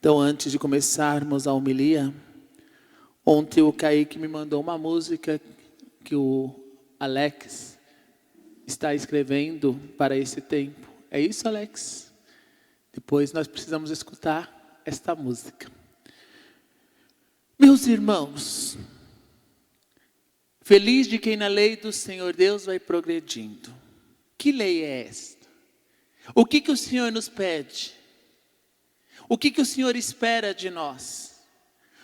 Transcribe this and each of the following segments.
Então, antes de começarmos a homilia, ontem o Kaique me mandou uma música que o Alex está escrevendo para esse tempo. É isso, Alex? Depois nós precisamos escutar esta música. Meus irmãos, feliz de quem na lei do Senhor Deus vai progredindo. Que lei é esta? O que o Senhor nos pede? O que o Senhor espera de nós?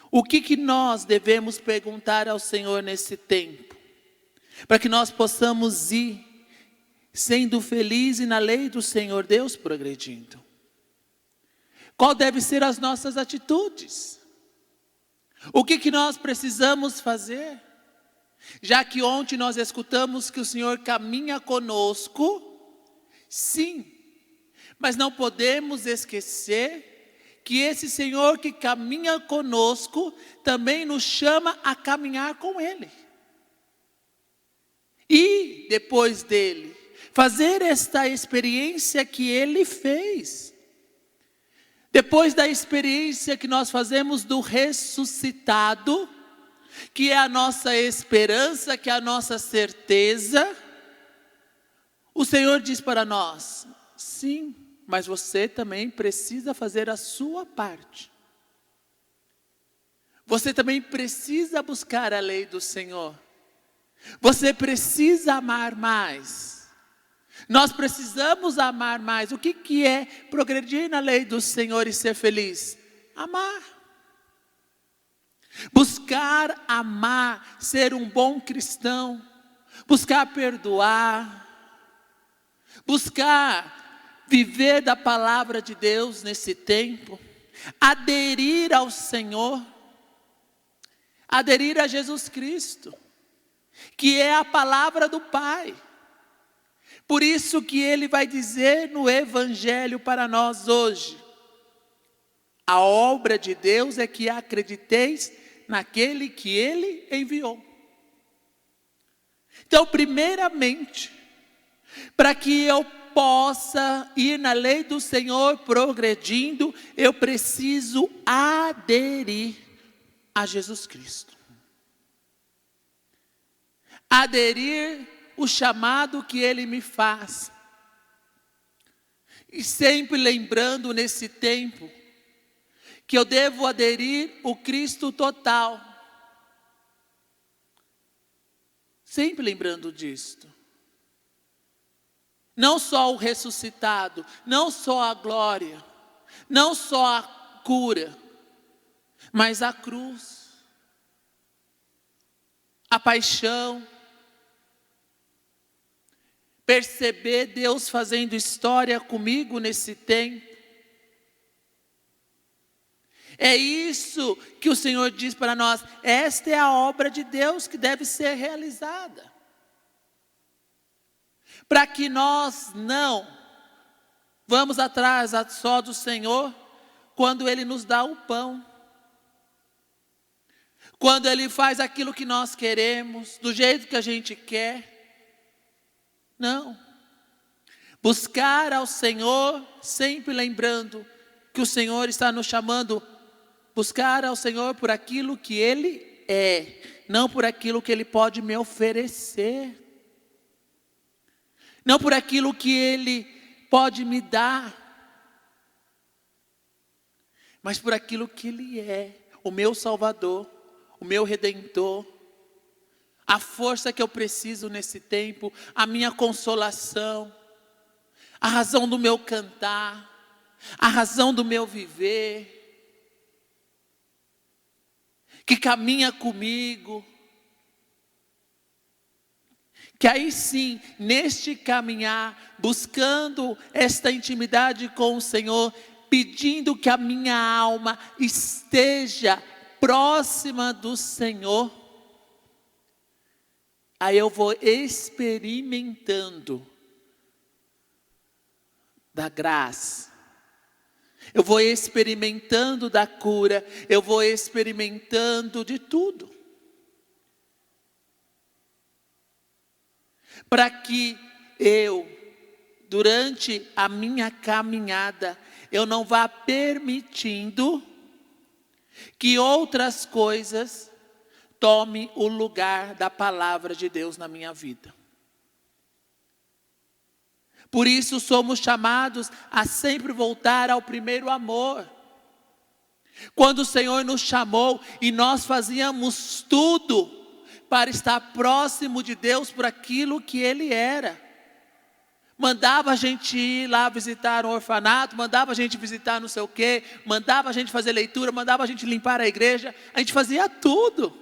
O que nós devemos perguntar ao Senhor nesse tempo? Para que nós possamos ir sendo felizes na lei do Senhor Deus progredindo. Qual deve ser as nossas atitudes? O que nós precisamos fazer? Já que ontem nós escutamos que o Senhor caminha conosco, sim, mas não podemos esquecer que esse Senhor que caminha conosco também nos chama a caminhar com Ele. E depois dele, fazer esta experiência que Ele fez. Depois da experiência que nós fazemos do ressuscitado, que é a nossa esperança, que é a nossa certeza, o Senhor diz para nós, sim, mas você também precisa fazer a sua parte. Você também precisa buscar a lei do Senhor. Você precisa amar mais. Nós precisamos amar mais. O que é progredir na lei do Senhor e ser feliz? Amar. Buscar amar, ser um bom cristão. Buscar perdoar. Buscar viver da palavra de Deus nesse tempo. Aderir ao Senhor. Aderir a Jesus Cristo, que é a palavra do Pai. Por isso que Ele vai dizer no Evangelho para nós hoje: a obra de Deus é que acrediteis naquele que Ele enviou. Então, primeiramente, para que eu possa ir na lei do Senhor progredindo, eu preciso aderir a Jesus Cristo. Aderir o chamado que Ele me faz. E sempre lembrando nesse tempo que eu devo aderir o Cristo total. Sempre lembrando disto. Não só o ressuscitado, não só a glória, não só a cura, mas a cruz, a paixão. Perceber Deus fazendo história comigo nesse tempo. É isso que o Senhor diz para nós. Esta é a obra de Deus que deve ser realizada. Para que nós não vamos atrás só do Senhor quando Ele nos dá o pão. Quando Ele faz aquilo que nós queremos, do jeito que a gente quer. Não. Buscar ao Senhor, sempre lembrando que o Senhor está nos chamando. Buscar ao Senhor por aquilo que Ele é, não por aquilo que Ele pode me oferecer. Não por aquilo que Ele pode me dar, mas por aquilo que Ele é, o meu Salvador, o meu Redentor, a força que eu preciso nesse tempo, a minha consolação, a razão do meu cantar, a razão do meu viver, que caminha comigo. Que aí sim, neste caminhar, buscando esta intimidade com o Senhor, pedindo que a minha alma esteja próxima do Senhor, aí eu vou experimentando da graça, eu vou experimentando da cura, eu vou experimentando de tudo. Para que eu, durante a minha caminhada, eu não vá permitindo que outras coisas tomem o lugar da palavra de Deus na minha vida. Por isso somos chamados a sempre voltar ao primeiro amor. Quando o Senhor nos chamou e nós fazíamos tudo para estar próximo de Deus por aquilo que Ele era. Mandava a gente ir lá visitar um orfanato, mandava a gente visitar não sei o quê, mandava a gente fazer leitura, mandava a gente limpar a igreja. A gente fazia tudo.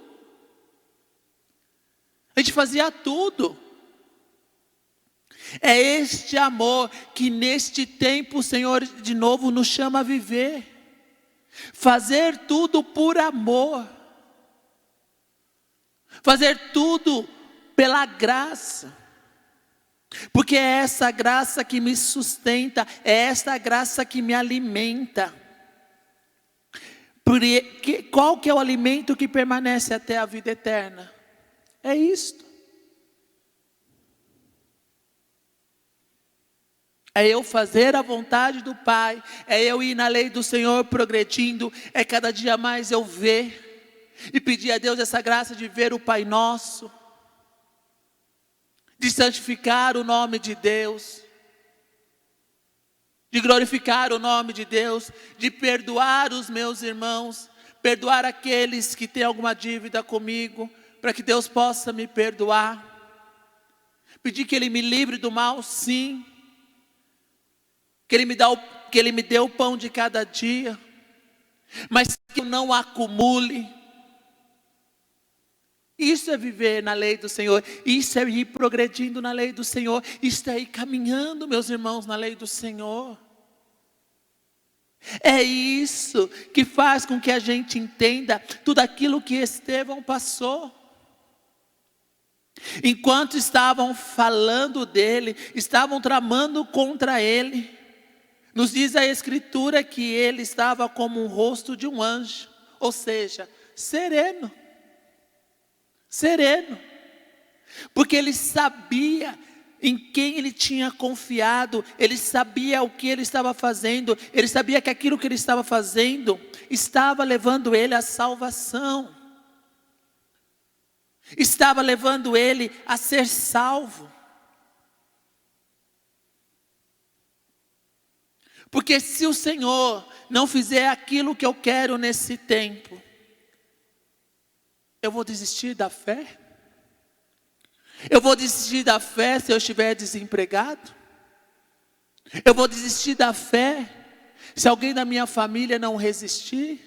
A gente fazia tudo. É este amor que neste tempo o Senhor de novo nos chama a viver. Fazer tudo por amor. Fazer tudo pela graça. Porque é essa graça que me sustenta, é essa graça que me alimenta. Porque qual que é o alimento que permanece até a vida eterna? É isto. É eu fazer a vontade do Pai, é eu ir na lei do Senhor progredindo, é cada dia mais eu ver e pedir a Deus essa graça de ver o Pai Nosso, de santificar o nome de Deus, de glorificar o nome de Deus, de perdoar os meus irmãos, perdoar aqueles que têm alguma dívida comigo, para que Deus possa me perdoar, pedir que Ele me livre do mal, sim, que Ele me dê o pão de cada dia, mas que eu não acumule. Isso é viver na lei do Senhor, isso é ir progredindo na lei do Senhor, isso é ir caminhando, meus irmãos, na lei do Senhor. É isso que faz com que a gente entenda tudo aquilo que Estevão passou. Enquanto estavam falando dele, estavam tramando contra ele, nos diz a Escritura que ele estava como um rosto de um anjo, ou seja, sereno. Sereno, porque ele sabia em quem ele tinha confiado, ele sabia o que ele estava fazendo, ele sabia que aquilo que ele estava fazendo estava levando ele à salvação, estava levando ele a ser salvo. Porque se o Senhor não fizer aquilo que eu quero nesse tempo, eu vou desistir da fé? Eu vou desistir da fé se eu estiver desempregado? Eu vou desistir da fé se alguém da minha família não resistir?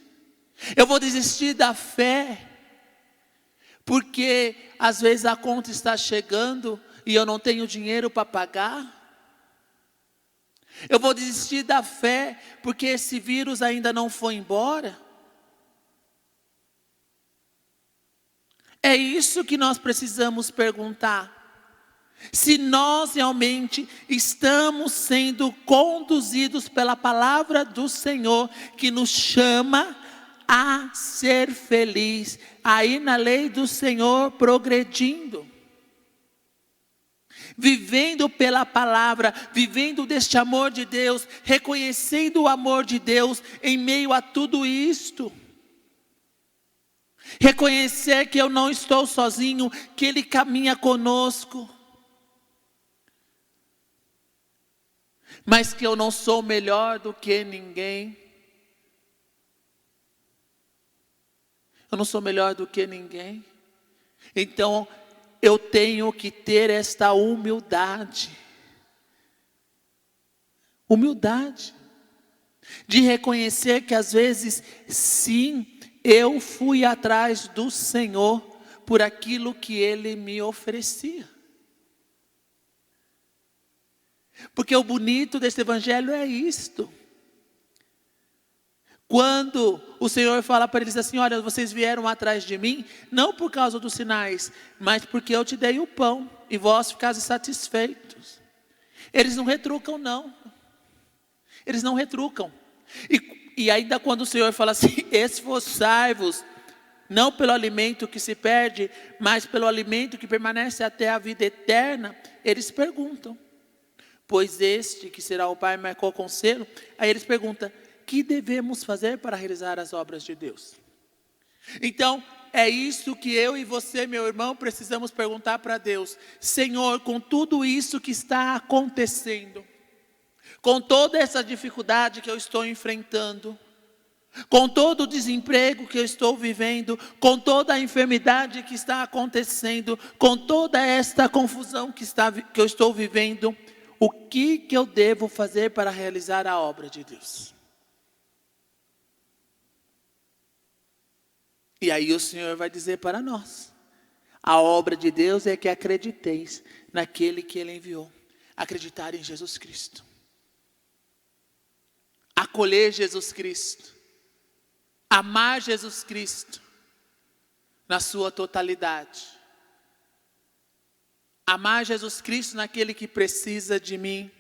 Eu vou desistir da fé porque às vezes a conta está chegando e eu não tenho dinheiro para pagar? Eu vou desistir da fé porque esse vírus ainda não foi embora? É isso que nós precisamos perguntar. Se nós realmente estamos sendo conduzidos pela palavra do Senhor, que nos chama a ser feliz, a ir na lei do Senhor progredindo. Vivendo pela palavra, vivendo deste amor de Deus, reconhecendo o amor de Deus em meio a tudo isto. Reconhecer que eu não estou sozinho, que Ele caminha conosco. Mas que eu não sou melhor do que ninguém. Eu não sou melhor do que ninguém. Então, eu tenho que ter esta humildade. Humildade. De reconhecer que às vezes, sim, eu fui atrás do Senhor por aquilo que Ele me oferecia. Porque o bonito desse evangelho é isto. Quando o Senhor fala para eles assim, olha, vocês vieram atrás de mim, não por causa dos sinais, mas porque eu te dei o pão, e vós ficaste satisfeitos. Eles não retrucam não. Eles não retrucam. E ainda quando o Senhor fala assim, esforçai-vos, não pelo alimento que se perde, mas pelo alimento que permanece até a vida eterna, eles perguntam, pois este que será o Pai marcou com selo, aí eles perguntam, que devemos fazer para realizar as obras de Deus? Então, é isso que eu e você, meu irmão, precisamos perguntar para Deus. Senhor, com tudo isso que está acontecendo, com toda essa dificuldade que eu estou enfrentando, com todo o desemprego que eu estou vivendo, com toda a enfermidade que está acontecendo, com toda esta confusão que eu estou vivendo, o que eu devo fazer para realizar a obra de Deus? E aí o Senhor vai dizer para nós: a obra de Deus é que acrediteis naquele que Ele enviou. Acreditar em Jesus Cristo. Acolher Jesus Cristo. Amar Jesus Cristo na sua totalidade. Amar Jesus Cristo naquele que precisa de mim.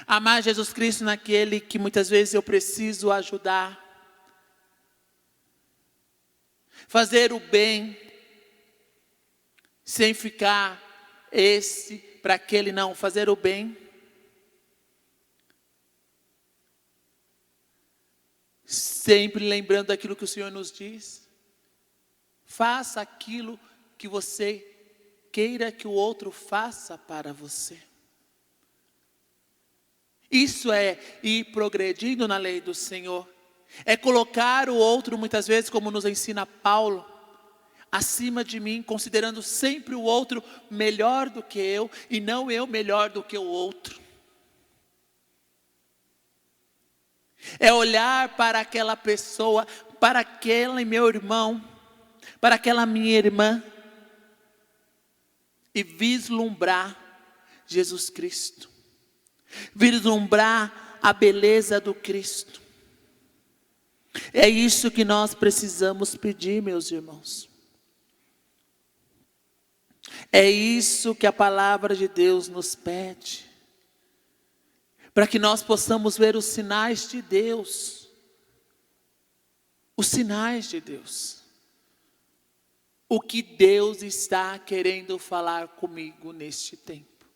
Amar Jesus Cristo naquele que muitas vezes eu preciso ajudar. Fazer o bem, sem ficar esse para aquele não. Fazer o bem. Sempre lembrando daquilo que o Senhor nos diz. Faça aquilo que você queira que o outro faça para você. Isso é ir progredindo na lei do Senhor. É colocar o outro, muitas vezes, como nos ensina Paulo, acima de mim, considerando sempre o outro melhor do que eu, e não eu melhor do que o outro. É olhar para aquela pessoa, para aquele meu irmão, para aquela minha irmã, e vislumbrar Jesus Cristo. Vislumbrar a beleza do Cristo. É isso que nós precisamos pedir, meus irmãos. É isso que a palavra de Deus nos pede. Para que nós possamos ver os sinais de Deus. Os sinais de Deus. O que Deus está querendo falar comigo neste tempo.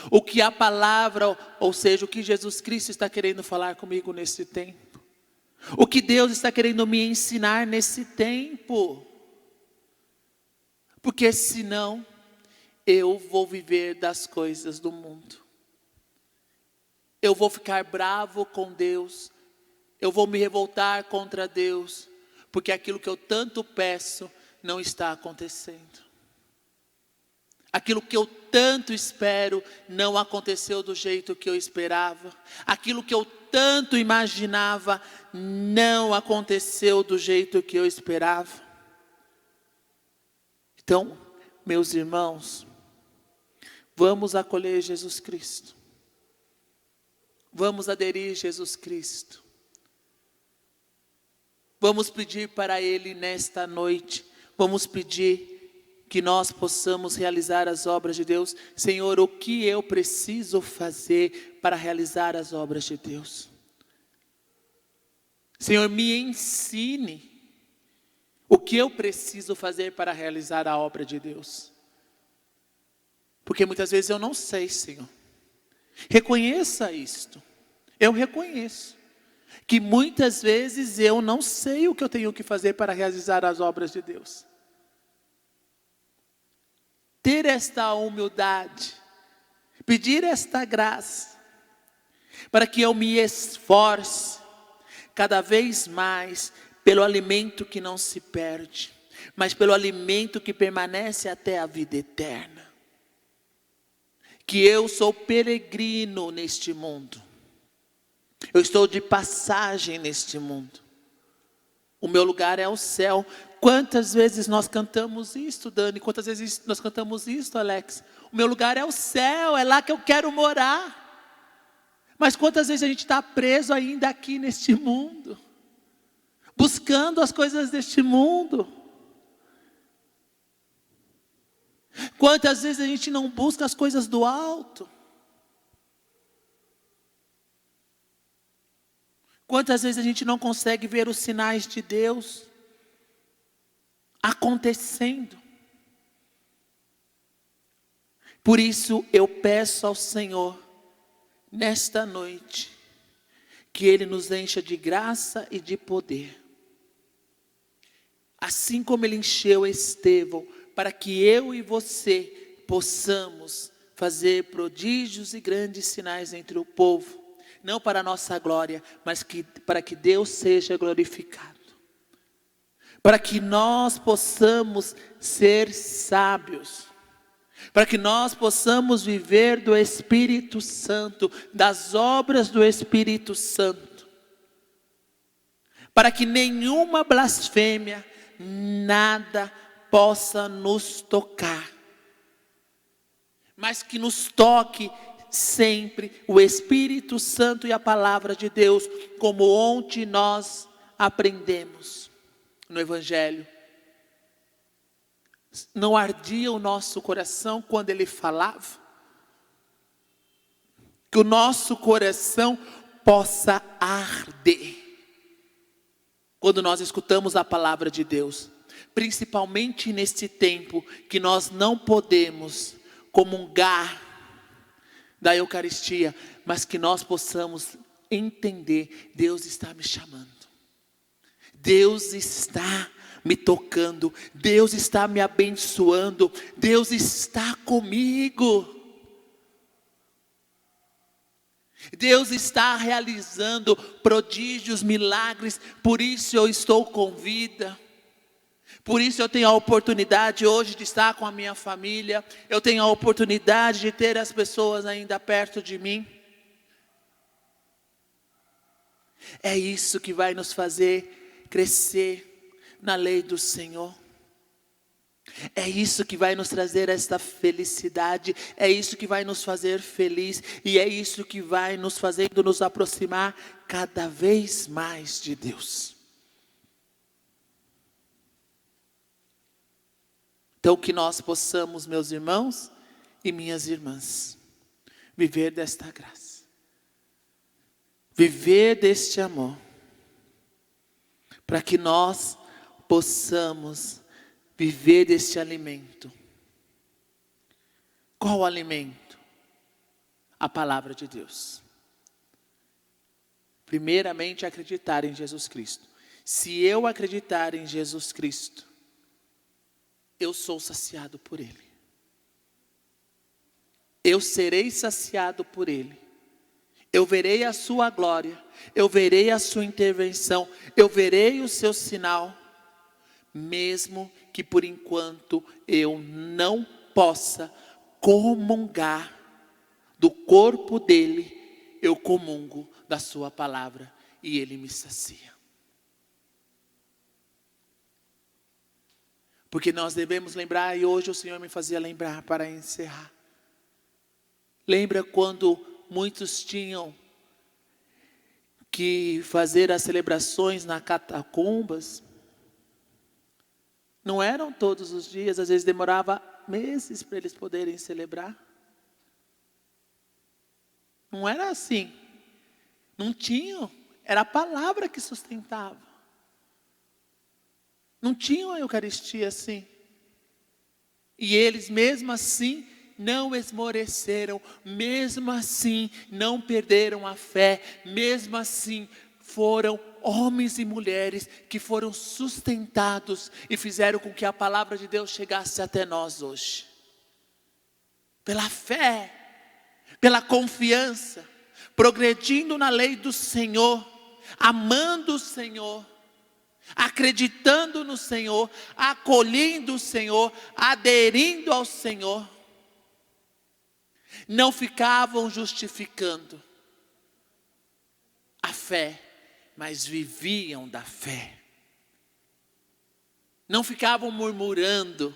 O que a palavra, ou seja, o que Jesus Cristo está querendo falar comigo nesse tempo. O que Deus está querendo me ensinar nesse tempo. Porque senão eu vou viver das coisas do mundo. Eu vou ficar bravo com Deus. Eu vou me revoltar contra Deus. Porque aquilo que eu tanto peço não está acontecendo. Aquilo que eu tanto espero não aconteceu do jeito que eu esperava. Aquilo que eu tanto imaginava não aconteceu do jeito que eu esperava. Então, meus irmãos, vamos acolher Jesus Cristo. Vamos aderir a Jesus Cristo. Vamos pedir para Ele nesta noite. Vamos pedir que nós possamos realizar as obras de Deus. Senhor, o que eu preciso fazer para realizar as obras de Deus? Senhor, me ensine o que eu preciso fazer para realizar a obra de Deus. Porque muitas vezes eu não sei, Senhor. Reconheça isto. Eu reconheço que muitas vezes eu não sei o que eu tenho que fazer para realizar as obras de Deus. Ter esta humildade, pedir esta graça, para que eu me esforce cada vez mais pelo alimento que não se perde, mas pelo alimento que permanece até a vida eterna. Que eu sou peregrino neste mundo. Eu estou de passagem neste mundo. O meu lugar é o céu. Quantas vezes nós cantamos isto, Dani? Quantas vezes nós cantamos isto, Alex? O meu lugar é o céu, é lá que eu quero morar. Mas quantas vezes a gente está preso ainda aqui neste mundo? Buscando as coisas deste mundo. Quantas vezes a gente não busca as coisas do alto? Quantas vezes a gente não consegue ver os sinais de Deus acontecendo? Por isso eu peço ao Senhor, nesta noite, que Ele nos encha de graça e de poder. Assim como Ele encheu Estevão, para que eu e você possamos fazer prodígios e grandes sinais entre o povo. Não para a nossa glória, mas para que Deus seja glorificado. Para que nós possamos ser sábios. Para que nós possamos viver do Espírito Santo, das obras do Espírito Santo. Para que nenhuma blasfêmia, nada possa nos tocar. Mas que nos toque sempre o Espírito Santo e a palavra de Deus, como ontem nós aprendemos no Evangelho. Não ardia o nosso coração quando Ele falava? Que o nosso coração possa arder quando nós escutamos a palavra de Deus. Principalmente neste tempo que nós não podemos comungar da Eucaristia, mas que nós possamos entender: Deus está me chamando. Deus está me tocando, Deus está me abençoando, Deus está comigo. Deus está realizando prodígios, milagres, por isso eu estou com vida. Por isso eu tenho a oportunidade hoje de estar com a minha família, eu tenho a oportunidade de ter as pessoas ainda perto de mim. É isso que vai nos fazer crescer na lei do Senhor. É isso que vai nos trazer esta felicidade, é isso que vai nos fazer feliz, e é isso que vai nos fazendo nos aproximar cada vez mais de Deus. Então que nós possamos, meus irmãos e minhas irmãs, viver desta graça, viver deste amor, para que nós possamos viver deste alimento. Qual o alimento? A palavra de Deus. Primeiramente, acreditar em Jesus Cristo. Se eu acreditar em Jesus Cristo, eu sou saciado por Ele. Eu serei saciado por Ele. Eu verei a sua glória, eu verei a sua intervenção, eu verei o seu sinal, mesmo que por enquanto eu não possa comungar do corpo dele, eu comungo da sua palavra e ele me sacia. Porque nós devemos lembrar, e hoje o Senhor me fazia lembrar para encerrar. Lembra quando muitos tinham que fazer as celebrações nas catacumbas? Não eram todos os dias, às vezes demorava meses para eles poderem celebrar. Não era assim. Não tinham, era a palavra que sustentava. Não tinham a Eucaristia assim. E eles mesmo assim não esmoreceram, mesmo assim não perderam a fé, mesmo assim foram homens e mulheres que foram sustentados e fizeram com que a palavra de Deus chegasse até nós hoje. Pela fé, pela confiança, progredindo na lei do Senhor, amando o Senhor, acreditando no Senhor, acolhendo o Senhor, aderindo ao Senhor. Não ficavam justificando a fé, mas viviam da fé. Não ficavam murmurando,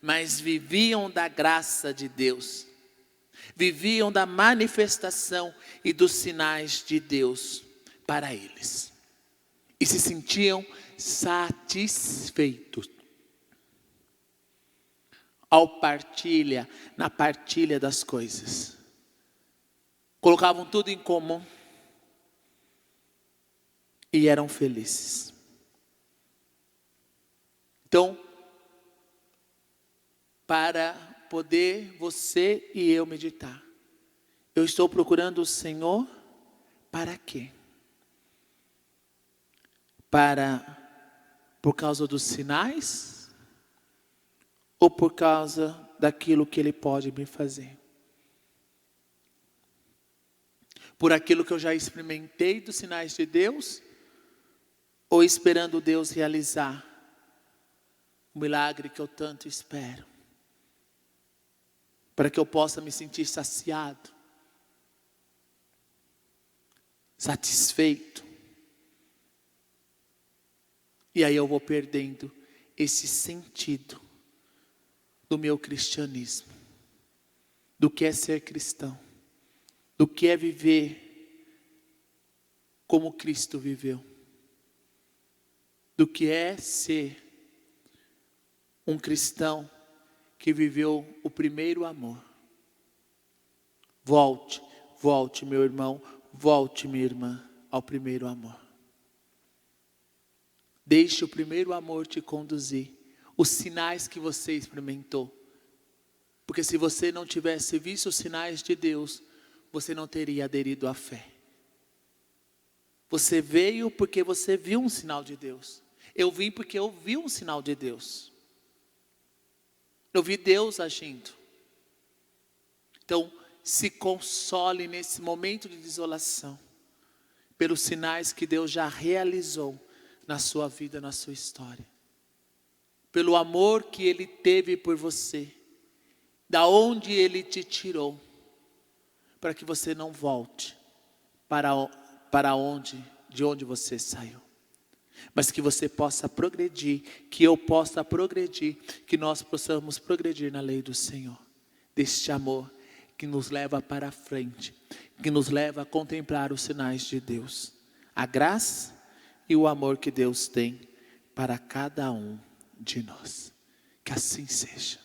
mas viviam da graça de Deus. Viviam da manifestação e dos sinais de Deus para eles. E se sentiam satisfeitos. Na partilha das coisas. Colocavam tudo em comum. E eram felizes. Então, para poder você e eu meditar, eu estou procurando o Senhor para quê? por causa dos sinais ou por causa daquilo que Ele pode me fazer? Por aquilo que eu já experimentei dos sinais de Deus, ou esperando Deus realizar o milagre que eu tanto espero, para que eu possa me sentir saciado, satisfeito. E aí eu vou perdendo esse sentido do meu cristianismo, do que é ser cristão, do que é viver como Cristo viveu, do que é ser um cristão que viveu o primeiro amor. Volte, volte, meu irmão, volte, minha irmã, ao primeiro amor. Deixe o primeiro amor te conduzir, os sinais que você experimentou. Porque se você não tivesse visto os sinais de Deus, você não teria aderido à fé. Você veio porque você viu um sinal de Deus. Eu vim porque eu vi um sinal de Deus. Eu vi Deus agindo. Então, se console nesse momento de desolação, pelos sinais que Deus já realizou na sua vida, na sua história. Pelo amor que Ele teve por você, da onde Ele te tirou, para que você não volte de onde você saiu. Mas que você possa progredir, que eu possa progredir, que nós possamos progredir na lei do Senhor. Deste amor que nos leva para a frente, que nos leva a contemplar os sinais de Deus. A graça e o amor que Deus tem para cada um de nós. Que assim seja.